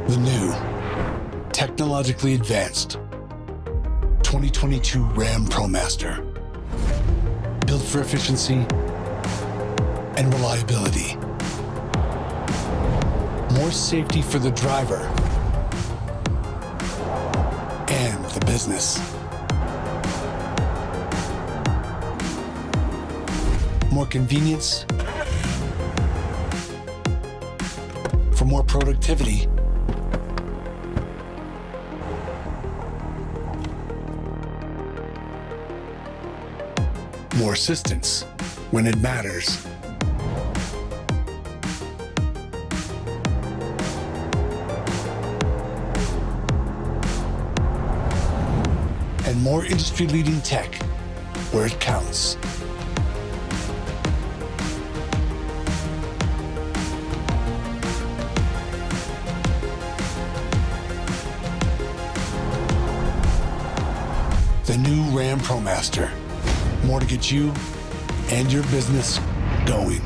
The new, technologically advanced 2022 Ram Promaster. Built for efficiency and reliability. More safety for the driver and the business. More convenience for more productivity. More assistance when it matters. And more industry-leading tech where it counts. The new Ram Promaster. More to get you and your business going.